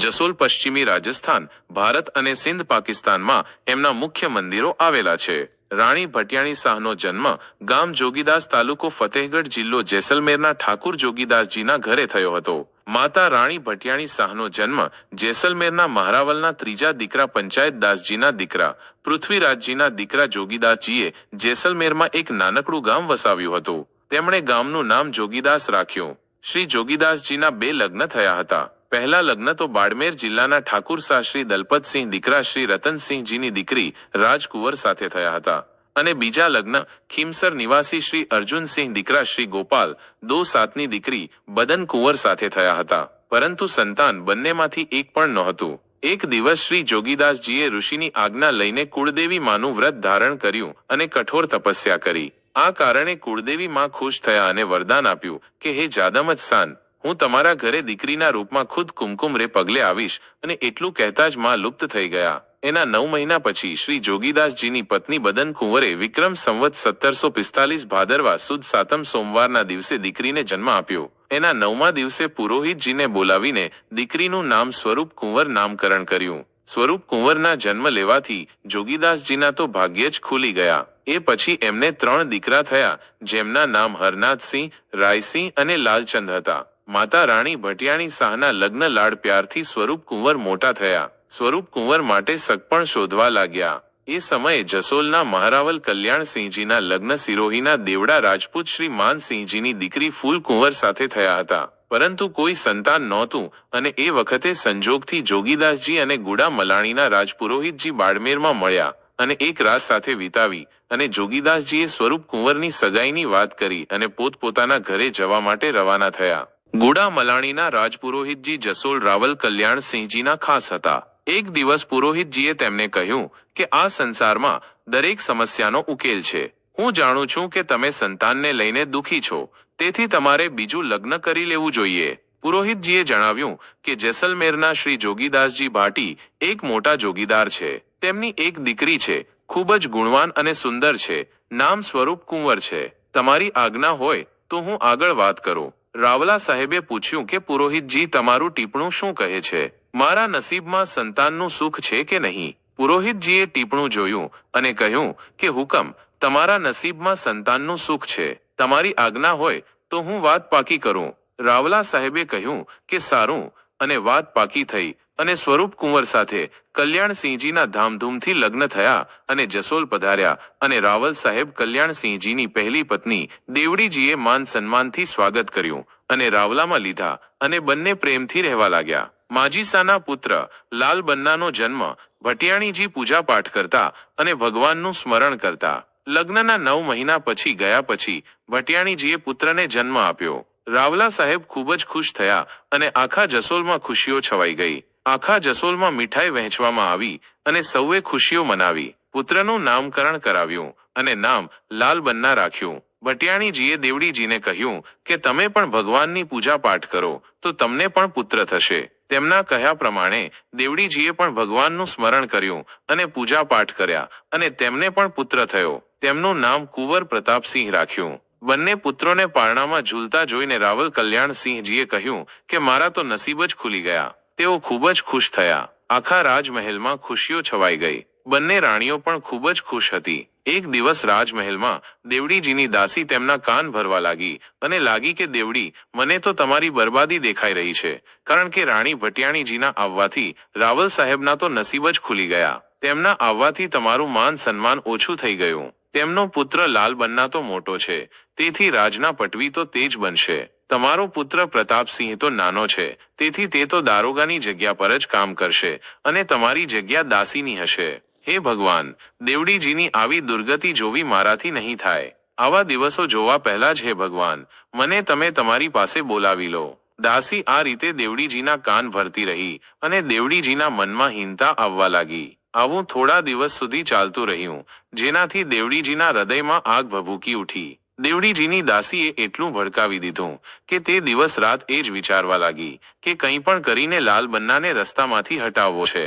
જસોલ પશ્ચિમી રાજસ્થાન, ભારત અને સિંધ પાકિસ્તાનમાં એમના મુખ્ય મંદિરો આવેલા છે. રાણી ભટિયાણી શાહનો જન્મ ગામ જોગીદાસ, તાલુકો ફતેહગઢ, જિલ્લો જેસલમેરના ઠાકુર જોગીદાસજીના ઘરે થયો હતો. માતા રાણી ભટિયાણી શાહનો જન્મ જેસલમેરના મહારાવલના ત્રીજા દીકરા પંચાયતદાસજીના દીકરા પૃથ્વીરાજજીના દીકરા જોગીદાસજીએ જેસલમેરમાં એક નાનકડું ગામ વસાવ્યું હતું. તેમણે ગામનું નામ જોગીદાસ રાખ્યું. શ્રી જોગીદાસજીના 2 લગ્ન થયા હતા. પહેલા લગ્ન તો બાડમેર જિલ્લાના ઠાકુર શાહ શ્રી દલપતસિંહ દીકરા શ્રી રતનસિંહજીની દીકરી રાજકુંવર સાથે થયા હતા અને બીજા લગ્ન ખીમસર નિવાસી શ્રી અર્જુનસિંહ દીકરા શ્રી ગોપાલ દો સાતની દીકરી બદનકુંવર સાથે થયા હતા. પરંતુ સંતાન બંનેમાંથી એક પણ નહોતું. એક દિવસ શ્રી જોગીદાસજીએ ઋષિની આજ્ઞા લઈને કુળદેવી માનું વ્રત ધારણ કર્યું અને કઠોર તપસ્યા કરી. આ કારણે કુળદેવી માં ખુશ થયા અને વરદાન આપ્યું કે હે જાદમત સાન, હું તમારા ઘરે દીકરીના રૂપમાં ખુદ કુમકુમ રે પગલે આવીશ. અને એટલું કહેતા જ માં લુપ્ત થઈ ગયા. એના 9 મહિના પછી શ્રી જોગીદાસજીની પત્ની બદનકુંવરે વિક્રમ સંવત 1745 ભાદરવા સુદ 7મ સોમવારના દિવસે દીકરીને જન્મ આપ્યો. એના 9મા દિવસે પુરોહિતજીને બોલાવીને દીકરીનું નામ સ્વરૂપ કુંવર નામકરણ કર્યું. સ્વરૂપ કુંવરના જન્મ લેવાથી જોગીદાસજીના તો ભાગ્ય જ ખુલી ગયા. એ પછી એમને 3 દીકરા થયા, જેમના નામ હરનાથસિંહ, રાયસિંહ અને લાલચંદ હતા. માતા રાણી ભટિયાણી શાહના લગ્ન લાડ પ્યારથી સ્વરૂપ કુંવર મોટા થયા. સ્વરૂપ કુંવર માટે સગપણ શોધવા લાગ્યા. એ સમયે જસોલના મહારાવલ કલ્યાણસિંહજીના લગ્ન સિરોહીના દેવડા રાજપૂત શ્રી માનસિંહજીની દીકરી ફૂલ કુંવર સાથે થયા હતા. પરંતુ કોઈ સંતાન નહોતું અને એ વખતે સંજોગથી જોગીદાસજી અને ગુડા મલાણીના રાજપુરોહિતજી બાડમેરમાં મળ્યા અને એક રાત સાથે વિતાવી અને જોગીદાસજીએ સ્વરૂપ કુંવરની સગાઈની વાત કરી અને પોતપોતાના ઘરે જવા માટે રવાના થયા. ગુડા મલાણીના રાજપુરોહિતજી જસોલ રાવલ કલ્યાણસિંહજીના ખાસ હતા. એક દિવસ પુરોહિતજીએ તેમને કહ્યું કે આ સંસારમાં દરેક સમસ્યાનો ઉકેલ છે. હું જાણું છું કે તમે સંતાનને લઈને દુઃખી છો, તેથી તમારે બીજું લગ્ન કરી લેવું જોઈએ. પુરોહિતજીએ જણાવ્યું કે જેસલમેરના શ્રી જોગીદાસજી ભાટી એક મોટા જોગીદાર છે. તેમની એક દીકરી છે, ખૂબ જ ગુણવાન અને સુંદર છે. નામ સ્વરૂપ કુંવર છે. તમારી આજ્ઞા હોય તો હું આગળ વાત કરું. રાવલા સાહેબે પૂછ્યું કે પુરોહિતજી, તમારું ટીપણું શું કહે છે? મારા નસીબમાં સંતાનનું સુખ છે કે નહીં? પુરોહિતજીએ ટીપણું જોયું અને કહ્યું કે હુકમ, તમારા નસીબમાં સંતાનનું સુખ છે. તમારી આજ્ઞા હોય તો હું વાત પાકી કરું. રાવલા સાહેબે કહ્યું કે સારું, અને વાત પાકી થઈ અને સ્વરૂપ કુંવર સાથે કલ્યાણસિંહજીના ધામધૂમથી લગ્ન થયા અને જસોલ પધાર્યા અને રાવલ સાહેબ કલ્યાણસિંહજીની પહેલી પત્ની દેવડીજીએ માન સન્માનથી સ્વાગત કર્યું અને રાવલામાં લીધા અને બંને પ્રેમથી રહેવા લાગ્યા. માજીસાના પુત્ર લાલબન્નાનો જન્મ ભટિયાણીજી પૂજા પાઠ કરતા અને ભગવાનનું સ્મરણ કરતા. લગ્નના 9 મહિના પછી ગયા પછી ભટિયાણીજીએ પુત્રને જન્મ આપ્યો. રાવલા સાહેબ ખૂબ જ ખુશ થયા અને આખા જસોલમાં ખુશીઓ છવાઈ ગઈ. આખા જસોલમાં મીઠાઈ વહેંચવામાં આવી અને સૌએ ખુશીઓ મનાવી. પુત્રનું નામકરણ કરાવ્યું અને નામ લાલબન્ના રાખ્યું. ભટિયાણીજીએ દેવડીજીને કહ્યું કે તમે પણ ભગવાનની પૂજા પાઠ કરો તો તમને પણ પુત્ર થશે. તેમના કહ્યા પ્રમાણે દેવડીજીએ પણ ભગવાનનું સ્મરણ કર્યું અને પૂજા પાઠ કર્યા અને તેમને પણ પુત્ર થયો. તેમનું નામ કુંવર પ્રતાપસિંહ રાખ્યું. બંને પુત્રોને પારણામાં ઝૂલતા જોઈને રાવલ કલ્યાણસિંહજીએ કહ્યું કે મારા તો નસીબ જ ખુલી ગયા. તેઓ ખૂબ જ ખુશ થયા. આખા રાજમહેલમાં ખુશીઓ છવાઈ ગઈ. બંને રાણીઓ પણ ખૂબ જ ખુશ હતી. એક દિવસ રાજમહેલમાં દેવડીજીની દાસી તેમના કાન ભરવા લાગી અને લાગી કે દેવડી, મને તો તમારી બરબાદી દેખાઈ રહી છે, કારણ કે રાણી ભટિયાણીજીના આવવાથી રાવલ સાહેબના તો નસીબ જ ખુલી ગયા. તેમના આવવાથી તમારું માન સન્માન ઓછું થઈ ગયું. તેમનો પુત્ર લાલબન્ના તો મોટો છે, તેથી રાજના પટવી તો તે જ બનશે. તમારો પુત્ર પ્રતાપસિંહ તો નાનો છે, તેથી તે તો દારોગાની જગ્યા પર જ કામ કરશે અને તમારી જગ્યા દાસીની હશે. હે ભગવાન, દેવડીજીની આવી દુર્ગતિ જોવી મારાથી નહીં થાય. આવા દિવસો જોવા પહેલા જ હે ભગવાન, મને તમે તમારી પાસે બોલાવી લો. દાસી આ રીતે દેવડીજીના કાન ભરતી રહી અને દેવડીજીના મનમાં હીનતા આવવા લાગી. આવું થોડા દિવસ સુધી ચાલતું રહ્યું, જેનાથી દેવડીજીના હૃદયમાં આગ ભભૂકી ઉઠી. દેવડીજીની દાસીએ એટલું ભડકાવી દીધું કે તે દિવસ રાત એ જ વિચારવા લાગી કે કંઈ પણ કરીને લાલબન્નાને રસ્તામાંથી હટાવવો છે.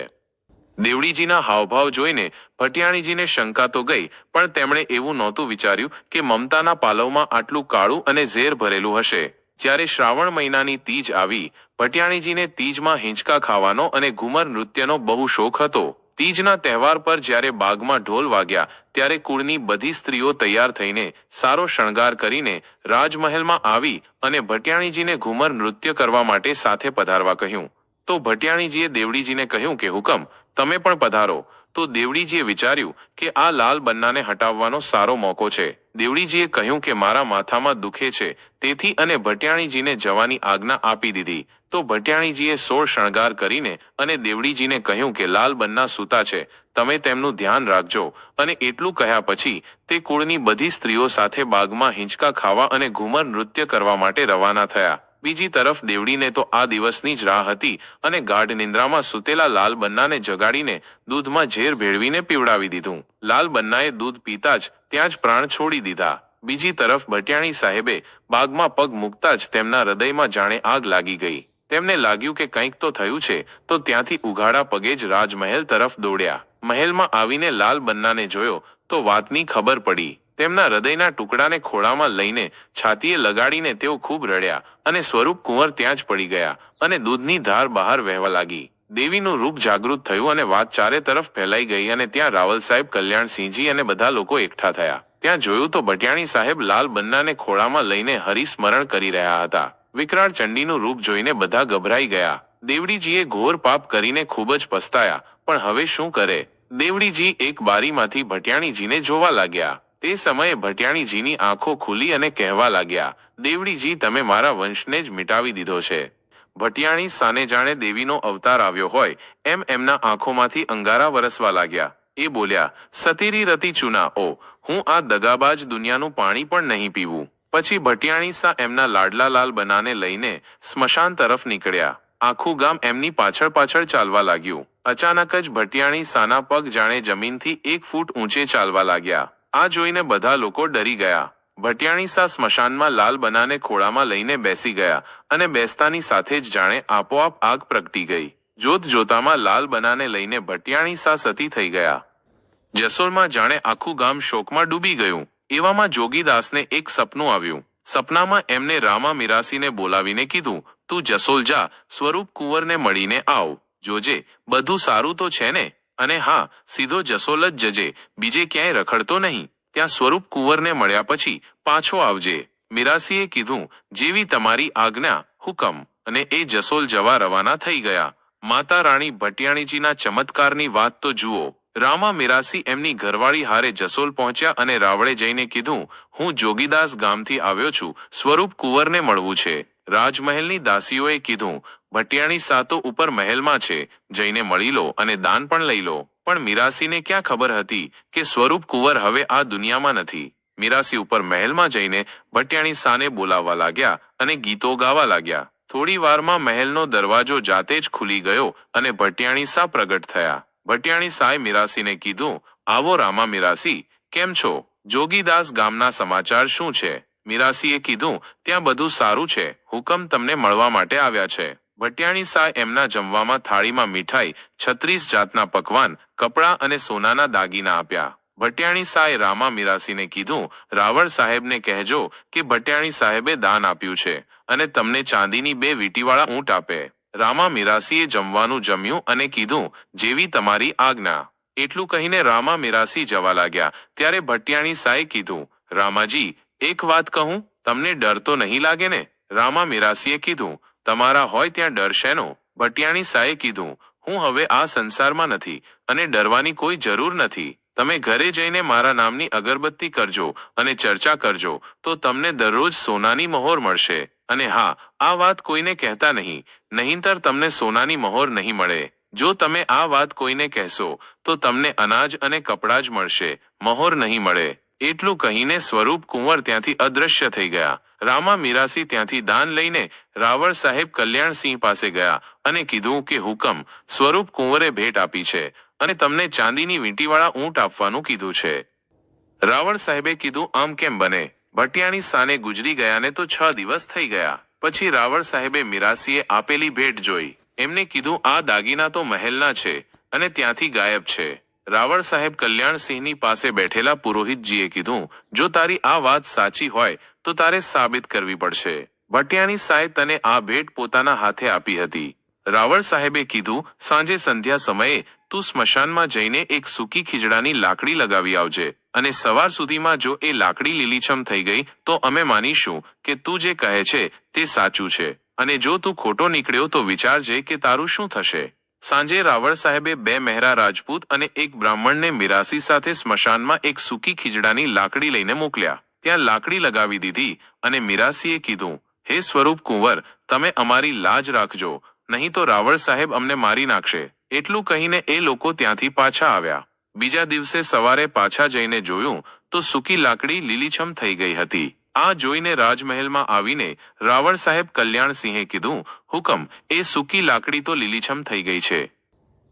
દેવડીજીના હાવભાવ જોઈને ભટિયાણીજીને શંકા તો ગઈ, પણ તેમણે એવું નહોતું વિચાર્યું કે મમતાના પાલવમાં આટલું કાળું અને ઝેર ભરેલું હશે. જ્યારે શ્રાવણ મહિનાની તીજ આવી, ભટિયાણીજીને તીજમાં હિંચકા ખાવાનો અને ઘુમર નૃત્યનો બહુ શોખ હતો. તીજના તહેવાર પર જ્યારે બાગમાં ઢોલ વાગ્યા, ત્યારે કુળની બધી સ્ત્રીઓ તૈયાર થઈને સારો શણગાર કરીને રાજમહેલમાં આવી અને ભટિયાણીજીને ઘુમર નૃત્ય કરવા માટે સાથે પધારવા કહ્યું. તો ભટિયાણીજીએ દેવડીજીને કહ્યું કે હુકમ, તમે પણ પધારો. તો દેવડીજીએ વિચાર્યું કે આ લાલ બન્નાને હટાવવાનો સારો મોકો છે. દેવડીજીએ કહ્યું કે મારા માથામાં દુખે છે, તેથી અને ભટિયાણીજીને જવાની આજ્ઞા આપી દીધી. તો ભટિયાણીજીએ 16 શણગાર કરીને અને દેવડીજીને કહ્યું કે લાલ બન્ના સૂતા છે, તમે તેમનું ધ્યાન રાખજો. અને એટલું કહ્યા પછી તે કુળની બધી સ્ત્રીઓ સાથે બાગમાં હિંચકા ખાવા અને ઘુમર નૃત્ય કરવા માટે રવાના થયા. બીજી તરફ દેવડીને તો આ દિવસની જ રાહ હતી અને ગાઢ નિંદ્રામાં સૂતેલા લાલ બન્નાને જગાડીને દૂધમાં ઝેર ભેળવીને પીવડાવી દીધું. લાલ બન્નાએ દૂધ પીતા જ ત્યાં જ પ્રાણ છોડી દીધા. બીજી તરફ ભટિયાણી સાહેબે બાગમાં પગ મૂકતા જ તેમના હૃદયમાં જાણે આગ લાગી ગઈ. તેમને લાગ્યું કે કંઈક તો થયું છે, તો ત્યાંથી ઉઘાડા પગે જ રાજમહેલ તરફ દોડ્યા. મહેલમાં આવીને લાલ બન્નાને જોયો તો વાતની ખબર પડી. તેમના હૃદયના ટુકડાને ખોળામાં લઈને છાતીએ લગાડીને તેઓ ખૂબ રડ્યા અને સ્વરૂપ કુંવર ત્યાં જ પડી ગયા અને દૂધની ધાર બહાર વહેવા લાગી. દેવીનું રૂપ જાગૃત થયું અને વાત ચારે તરફ ફેલાઈ ગઈ અને ત્યાં રાવલ સાહેબ, કલ્યાણસિંહજી અને બધા લોકો એકઠા થયા. ત્યાં જોયું તો ભટિયાણી સાહેબ લાલ બન્નાને ખોળામાં લઈને હરિસ્મરણ કરી રહ્યા હતા. વિકરાળ ચંડીનું રૂપ જોઈને બધા ગભરાઈ ગયા. દેવડીજીએ ઘોર પાપ કરીને ખૂબ જ પસ્તાયા, પણ હવે શું કરે? દેવડીજી એક બારીમાંથી ભટિયાણીજીને જોવા લાગ્યા. તે સમયે ભટિયાણીજીની આંખો ખુલી અને કહેવા લાગ્યા, દેવડીજી, તમે મારા વંશને જ મિટાવી દીધો છે. ભટિયાણી સાને જાણે દેવીનો અવતાર આવ્યો હોય એમ એમના આંખોમાંથી અંગારા વરસવા લાગ્યા. એ બોલ્યા, સતીરી રતિ ચૂના, ઓ, હું આ દગાબાજ દુનિયાનું પાણી પણ નહીં પીવું. પછી ભટિયાણી સા એમના લાડલા લાલ બન્નાને લઈને સ્મશાન તરફ નીકળ્યા. આખું ગામ એમની પાછળ પાછળ ચાલવા લાગ્યું. અચાનક જ ભટિયાણી સાના પગ જાણે જમીનથી 1 ફૂટ ઊંચે ચાલવા લાગ્યા. આ જોઈને બધા લોકો ડરી ગયા. ભટિયાણી સા સ્મશાનમાં લાલ બન્નાને ખોળામાં લઈને બેસી ગયા અને બેસતાની સાથે જ જાણે આપોઆપ આગ પ્રગટી ગઈ. જોત જોતામાં લાલ બન્નાને લઈને ભટિયાણી સા સતી થઈ ગયા. જસોલમાં જાણે આખું ગામ શોકમાં ડૂબી ગયું. એવામાં જોગીદાસને એક સપનું આવ્યું. સપનામાં એમને રામા મિરાસીને બોલાવીને કીધું, તું જસોલ જા, સ્વરૂપ કુંવરને મળીને આવ. જોજે બધું સારું તો છે ને? અને હા, સીધો જસોલ જ જજે, બીજે ક્યાંય રખડતો નહીં. ત્યાં સ્વરૂપ કુંવરને મળ્યા પછી પાછો આવજે. મિરાસીએ કીધું, જેવી તમારી આજ્ઞા, હુકમ. અને એ જસોલ જવા રવાના થઈ ગયા. માતા રાણી ભટિયાણીજીના ચમત્કારની વાત તો જુઓ. રામા મિરાસી એમની ઘરવાળી હારે જસોલ પહોંચ્યા અને રાવળે જઈને કીધું, હું જોગીદાસ ગામથી આવ્યો છું, સ્વરૂપ કુંવરને મળવું છે. રાજમહેલની દાસીઓએ કીધું, ભટિયાણી સા તો ઉપર મહેલમાં છે, જઈને મળી લો અને દાન પણ લઈ લો. પણ મિરાસીને ક્યાં ખબર હતી કે સ્વરૂપ કુંવર હવે આ દુનિયામાં નથી. મિરાસી ઉપર મહેલમાં જઈને ભટિયાણી સાને બોલાવવા લાગ્યા અને ગીતો ગાવા લાગ્યા. થોડી વારમાં મહેલનો દરવાજો જાતે જ ખુલી ગયો અને ભટિયાણી સા પ્રગટ થયા. ભટિયાણી સાએ મિરાસીને કીધું, આવો રામા મિરાસી, કેમ છો? જોગીદાસ ગામના સમાચાર શું છે? મિરાસીએ કીધું, ત્યાં બધું સારું છે, હુકમ, તમને મળવા માટે આવ્યા છે. ભટિયાણી સાએ એમના જમવામાં થાળીમાં મીઠાઈ, 36 જાતના પકવાન, કપડાં અને સોનાના દાગીના આપ્યા. ભટિયાણી સાએ રામા મિરાસીને કીધું, રાવળ સાહેબને કહેજો કે ભટિયાણી સાહેબે દાન આપ્યું છે અને તમને ચાંદીની 2 વીંટીવાળા ઊંટ આપે. રામા મિરાસીએ જમવાનું જમ્યું અને કીધું, જેવી તમારી આજ્ઞા. એટલું કહીને રામા મિરાસી જવા લાગ્યા. ત્યારે ભટિયાણી સાએ કીધું, રામાજી, એક વાત કહું, તમને ડર તો નહીં લાગે ને? રામા મિરાસીએ કીધું, તમારા હોય ત્યાં ડર શેનો? ભટિયાણી સાએ કીધું, હું હવે આ સંસારમાં નથી અને ડરવાની કોઈ જરૂર નથી. તમે ઘરે જઈને મારા નામની અગરબત્તી કરજો અને ચર્ચા કરજો, તો તમને દરરોજ સોનાની મહોર મળશે. અને હા, આ વાત કોઈને કહેતા નહીં, નહીંતર તમને સોનાની મહોર નહીં મળે. જો તમે આ વાત કોઈને કહેશો તો તમને અનાજ અને કપડાં જ મળશે, મહોર નહીં મળે. એટલું કહીને સ્વરૂપ કુંવર ત્યાંથી અદૃશ્ય થઈ ગયા. રામા મિરાસી ત્યાંથી દાન લઈને રાવળ સાહેબ કલ્યાણસિંહ પાસે ગયા અને કીધું કે હુકમ, સ્વરૂપ કુંવરે ભેટ આપી છે અને તમને ચાંદીની વીંટીવાળા ઊંટ આપવાનું કીધું છે. રાવળ સાહેબે કીધું, આમ કેમ બને? ભટિયાણી સાને ગુજરી ગયાને તો 6 દિવસ થઈ ગયા. પછી રાવળ સાહેબે મિરાસીએ આપેલી ભેટ જોઈ. એમને કીધું, આ દાગીના તો મહેલના છે અને ત્યાંથી ગાયબ છે. રાવળ સાહેબ કલ્યાણસિંહની પાસે બેઠેલા પુરોહિતજીએ કીધું, જો તારી આ વાત સાચી હોય તો તારે સાબિત કરવી પડશે. ભટિયાણી સાએ તને આ ભેટ પોતાના હાથે આપી હતી. રાવળ સાહેબે કીધું, સાંજે સંધ્યા સમયે તું સ્મશાનમાં જઈને એક સૂકી ખીજડાની લાકડી લગાવી આવજે અને સવાર સુધીમાં જો એ લાકડી લીલીછમ થઈ ગઈ તો અમે માનીશું કે તું જે કહે છે તે સાચું છે, અને જો તું ખોટો નીકળ્યો તો વિચારજે કે તારું શું થશે. સાંજે રાવળ સાહેબે 2 મહેરા રાજપૂત અને એક બ્રાહ્મણને મિરાસી સાથે સ્મશાનમાં એક સૂકી ખીજડાની લાકડી લઈને મોકલ્યા. ત્યાં લાકડી લગાવી દીધી અને મિરાસીએ કીધું, હે સ્વરૂપ કુંવર, તમે અમારી લાજ રાખજો, નહીં તો રાવળ સાહેબ અમને મારી નાખશે. એટલું કહીને એ લોકો ત્યાંથી પાછા આવ્યા. બીજા દિવસે સવારે પાછા જઈને જોયું તો સૂકી લાકડી લીલીછમ થઈ ગઈ હતી. આ જોઈને રાજમહેલમાં આવીને રાવળ સાહેબ કલ્યાણસિંહે કીધું, હુકમ, એ સૂકી લાકડી તો લીલીછમ થઈ ગઈ છે.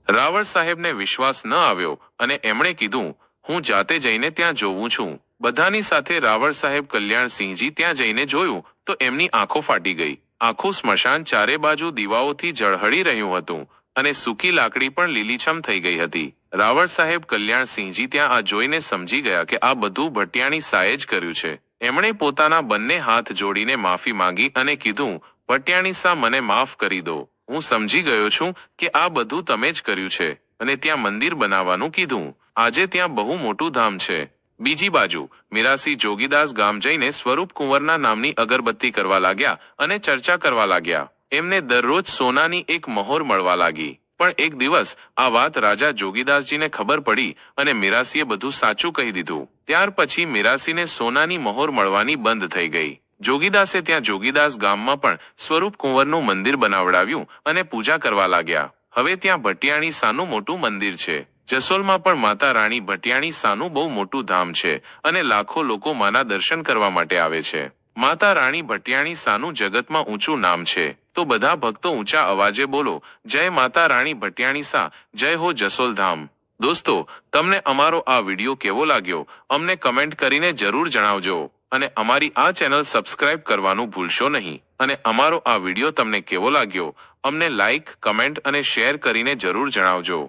રાવળ સાહેબને વિશ્વાસ ન આવ્યો અને એમણે કીધું, હું જાતે જઈને ત્યાં જોઉં છું. બધાની સાથે રાવળ સાહેબ કલ્યાણસિંહજી ત્યાં જઈને જોયું તો એમની આંખો ફાટી ગઈ. આખું સ્મશાન ચારે બાજુ દીવાઓથી ઝળહળી રહ્યું હતું અને સૂકી લાકડી પણ લીલીછમ થઈ ગઈ હતી. રાવળ સાહેબ કલ્યાણસિંહજી ત્યાં આ જોઈને સમજી ગયા કે આ બધું ભટિયાણી સાએ જ કર્યું છે. એમણે પોતાના બંને હાથ જોડીને માફી માંગી અને કીધું, ભટિયાણી સા, મને માફ કરી દો. હું સમજી ગયો છું કે આ બધું તમે જ કર્યું છે અને ત્યાં મંદિર બનાવવાનું કીધું. આજે ત્યાં બહુ મોટું ધામ છે. બીજી બાજુ મિરાસી જોગીદાસ ગામ જઈને સ્વરૂપ કુંવરના નામની અગરબત્તી કરવા લાગ્યા અને ચર્ચા કરવા લાગ્યા. એમને દરરોજ સોનાની એક મહોર મળવા લાગી. પણ એક દિવસ આ વાત રાજા જોગીદાસજીને ખબર પડી અને મિરાસીએ બધું સાચું કહી દીધું. ત્યાર પછી મિરાસીને સોનાની મહોર મળવાની બંધ થઈ ગઈ. જોગીદાસે ત્યાં જોગીદાસ ગામમાં પણ સ્વરૂપ કુંવરનું મંદિર બનાવડાવ્યું અને પૂજા કરવા લાગ્યા. હવે ત્યાં ભટિયાણી સાનું મોટું મંદિર છે. જસોલમાં પણ માતા રાણી ભટિયાણી સાનું બહુ મોટું ધામ છે અને લાખો લોકો માના દર્શન કરવા માટે આવે છે. માતા રાણી ભટિયાણી સાનું જગતમાં ઊંચું નામ છે. તો બધા ભક્તો ઊંચા અવાજે બોલો, જય માતા રાણી ભટિયાણી સા, જય હો જસોલ ધામ. દોસ્તો, તમને અમારો આ વિડીયો કેવો લાગ્યો અમને કમેન્ટ કરીને જરૂર જણાવજો અને અમારી આ ચેનલ સબસ્ક્રાઇબ કરવાનું ભૂલશો નહીં. અને અમારો આ વિડીયો તમને કેવો લાગ્યો અમને લાઇક, કમેન્ટ અને શેર કરીને જરૂર જણાવજો.